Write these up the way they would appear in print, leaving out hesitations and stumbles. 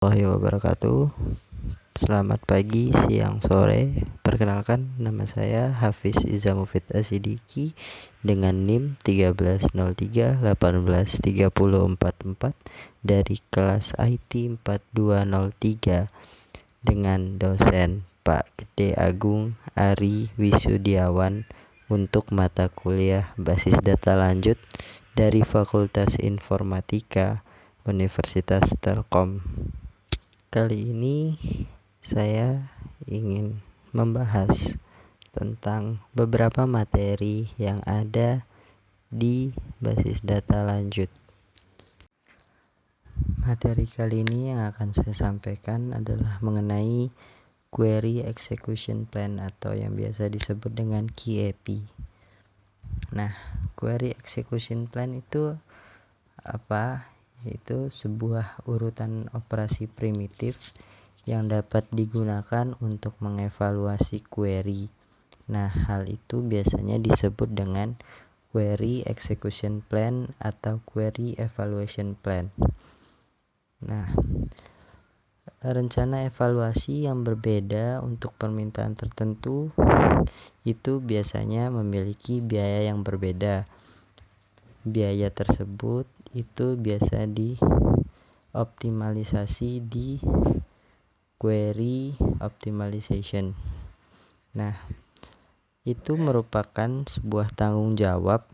Warahmatullahi wabarakatuh. Selamat pagi, siang, sore. Perkenalkan, nama saya Hafiz Iza Mufid Asidiki dengan NIM 1303183044 dari kelas IT 4203 dengan dosen Pak Gede Agung Ari Wisudiawan untuk mata kuliah basis data lanjut dari Fakultas Informatika Universitas Telkom. Kali ini saya ingin membahas tentang beberapa materi yang ada di basis data lanjut. Materi kali ini yang akan saya sampaikan adalah mengenai Query Execution Plan atau yang biasa disebut dengan QEP. Nah, Query Execution Plan itu apa? Itu sebuah urutan operasi primitif yang dapat digunakan untuk mengevaluasi query. Nah, hal itu biasanya disebut dengan Query Execution Plan atau Query Evaluation Plan. Nah, rencana evaluasi yang berbeda untuk permintaan tertentu itu biasanya memiliki biaya yang berbeda. Biaya tersebut itu biasa dioptimalisasi di query optimization. Nah, itu merupakan sebuah tanggung jawab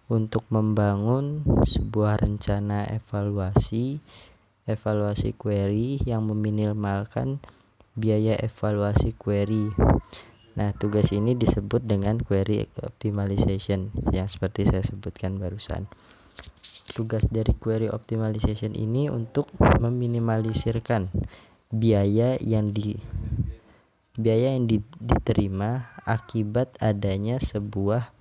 untuk membangun sebuah rencana evaluasi query yang meminimalkan biaya evaluasi query. Nah, tugas ini disebut dengan query optimization yang seperti saya sebutkan barusan. Tugas dari query optimization ini untuk meminimalisirkan biaya yang diterima akibat adanya sebuah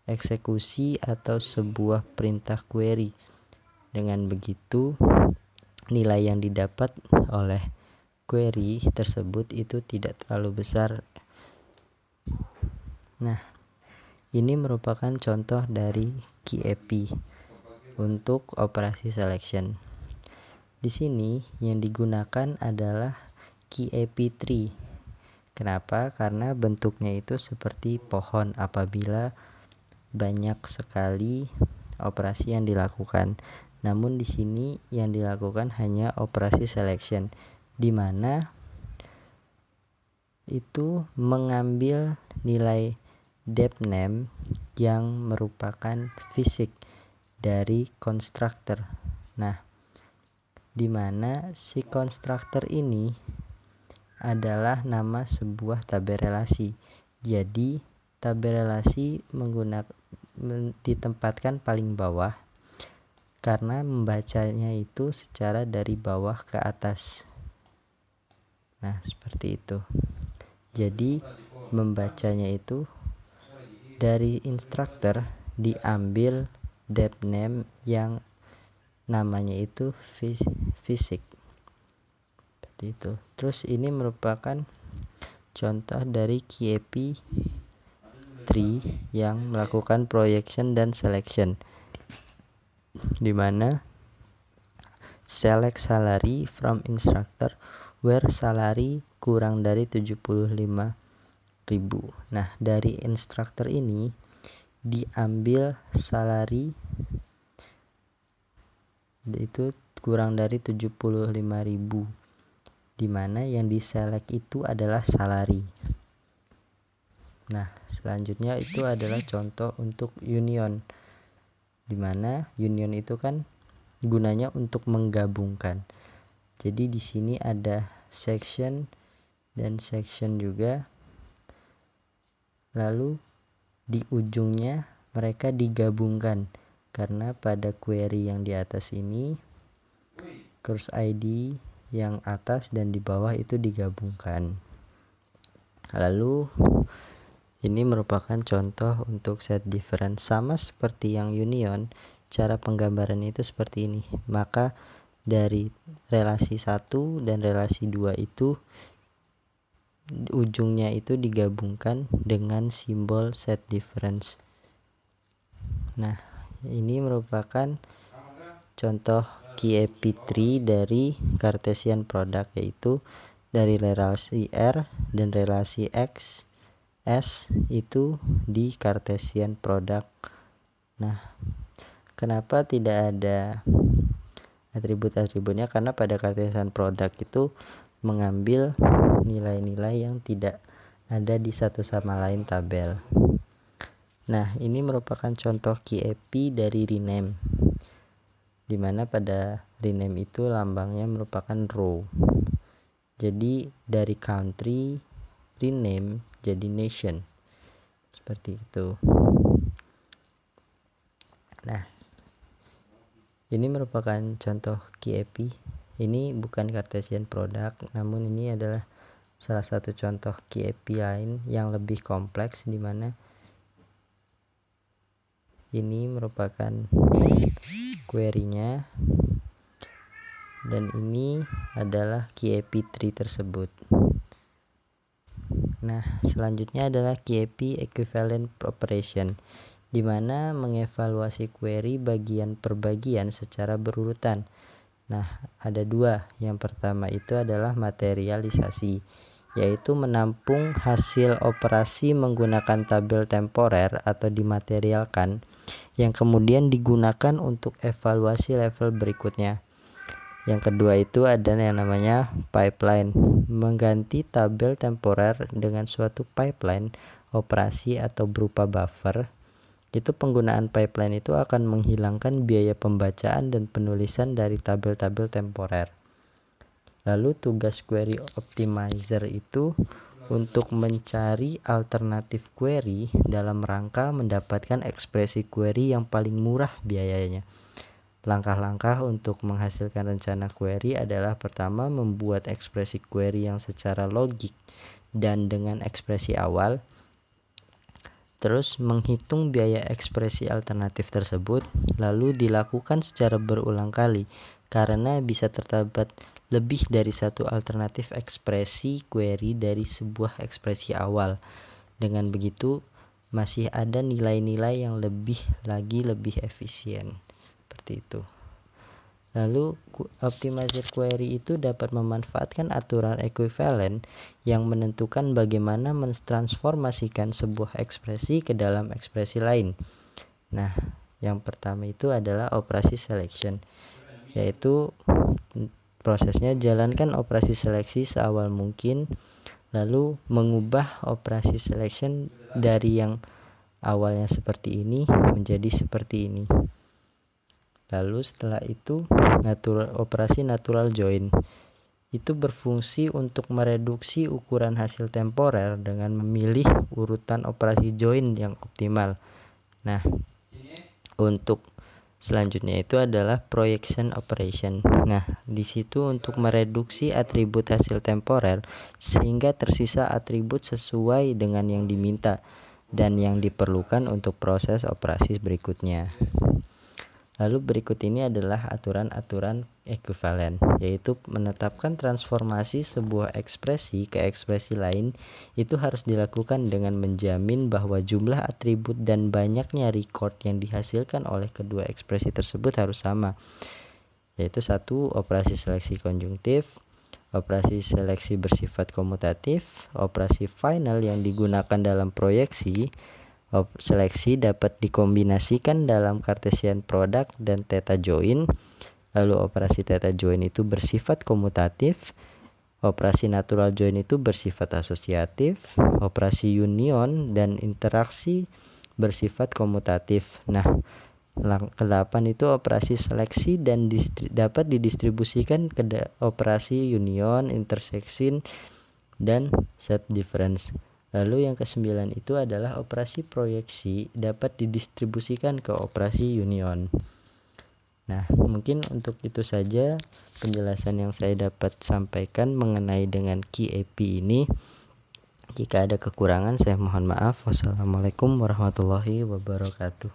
eksekusi atau sebuah perintah query. Dengan begitu, nilai yang didapat oleh query tersebut itu tidak terlalu besar. Nah, ini merupakan contoh dari QEP untuk operasi selection. Di sini yang digunakan adalah QEP tree. Kenapa? Karena bentuknya itu seperti pohon apabila banyak sekali operasi yang dilakukan. Namun di sini yang dilakukan hanya operasi selection, di mana itu mengambil nilai depth name yang merupakan fisik dari constructor. Nah, di mana si constructor ini adalah nama sebuah tabel relasi. Jadi, tabel relasi ditempatkan paling bawah karena membacanya itu secara dari bawah ke atas. Nah, seperti itu. Jadi, membacanya itu dari instructor diambil depth name yang namanya itu fisik. Seperti itu. Terus ini merupakan contoh dari QEP tree yang melakukan projection dan selection, di mana select salary from instructor where salary kurang dari 75.000. Nah, dari instructor ini diambil salary itu kurang dari 75.000, di mana yang diselect itu adalah salary. Nah, selanjutnya itu adalah contoh untuk union, di mana union itu kan gunanya untuk menggabungkan. Jadi di sini ada section dan section juga. Lalu di ujungnya mereka digabungkan karena pada query yang di atas ini course ID yang atas dan di bawah itu digabungkan. Lalu ini merupakan contoh untuk set difference, sama seperti yang union. Cara penggambaran itu seperti ini. Maka dari relasi 1 dan relasi 2 itu ujungnya itu digabungkan dengan simbol set difference. Nah, ini merupakan contoh QAP tree dari Cartesian product, yaitu dari relasi R dan relasi X S itu di Cartesian product. Nah, kenapa tidak ada atribut-atributnya? Karena pada Cartesian product itu mengambil nilai-nilai yang tidak ada di satu sama lain tabel. Nah, ini merupakan contoh QAP dari rename, dimana pada rename itu lambangnya merupakan row. Jadi dari country rename jadi nation, seperti itu. Nah, ini merupakan contoh QAP. Ini bukan Cartesian product, namun ini adalah salah satu contoh QAP lain yang lebih kompleks, di mana ini merupakan query-nya dan ini adalah QAP tree tersebut. Nah, selanjutnya adalah QAP equivalent operation, di mana mengevaluasi query bagian per bagian secara berurutan. Nah, ada dua. Yang pertama itu adalah materialisasi, yaitu menampung hasil operasi menggunakan tabel temporer atau dimaterialkan, yang kemudian digunakan untuk evaluasi level berikutnya. Yang kedua itu ada yang namanya pipeline, mengganti tabel temporer dengan suatu pipeline operasi atau berupa buffer. Itu penggunaan pipeline itu akan menghilangkan biaya pembacaan dan penulisan dari tabel-tabel temporer. Lalu tugas query optimizer itu untuk mencari alternatif query dalam rangka mendapatkan ekspresi query yang paling murah biayanya. Langkah-langkah untuk menghasilkan rencana query adalah pertama, membuat ekspresi query yang secara logik dan dengan ekspresi awal. Terus menghitung biaya ekspresi alternatif tersebut, lalu dilakukan secara berulang kali karena bisa terdapat lebih dari satu alternatif ekspresi query dari sebuah ekspresi awal. Dengan begitu masih ada nilai-nilai yang lebih efisien. Seperti itu. Lalu optimizer query itu dapat memanfaatkan aturan ekuivalen yang menentukan bagaimana mentransformasikan sebuah ekspresi ke dalam ekspresi lain. Nah, yang pertama itu adalah operasi selection, yaitu prosesnya jalankan operasi seleksi seawal mungkin, lalu mengubah operasi selection dari yang awalnya seperti ini menjadi seperti ini. Lalu setelah itu operasi natural join itu berfungsi untuk mereduksi ukuran hasil temporer dengan memilih urutan operasi join yang optimal. Nah, untuk selanjutnya itu adalah projection operation. Nah, di situ untuk mereduksi atribut hasil temporer sehingga tersisa atribut sesuai dengan yang diminta dan yang diperlukan untuk proses operasi berikutnya. Lalu berikut ini adalah aturan-aturan ekuivalen, yaitu menetapkan transformasi sebuah ekspresi ke ekspresi lain itu harus dilakukan dengan menjamin bahwa jumlah atribut dan banyaknya record yang dihasilkan oleh kedua ekspresi tersebut harus sama, yaitu satu, operasi seleksi konjungtif, operasi seleksi bersifat komutatif, operasi final yang digunakan dalam proyeksi. Seleksi dapat dikombinasikan dalam Cartesian product dan theta join. Lalu operasi theta join itu bersifat komutatif. Operasi natural join itu bersifat asosiatif. Operasi union dan interaksi bersifat komutatif. Nah, ke-8 itu operasi seleksi dan dapat didistribusikan ke operasi union, intersection, dan set difference. Lalu yang ke-9 itu adalah operasi proyeksi dapat didistribusikan ke operasi union. Nah, mungkin untuk itu saja penjelasan yang saya dapat sampaikan mengenai dengan QAP ini. Jika ada kekurangan saya mohon maaf. Wassalamualaikum warahmatullahi wabarakatuh.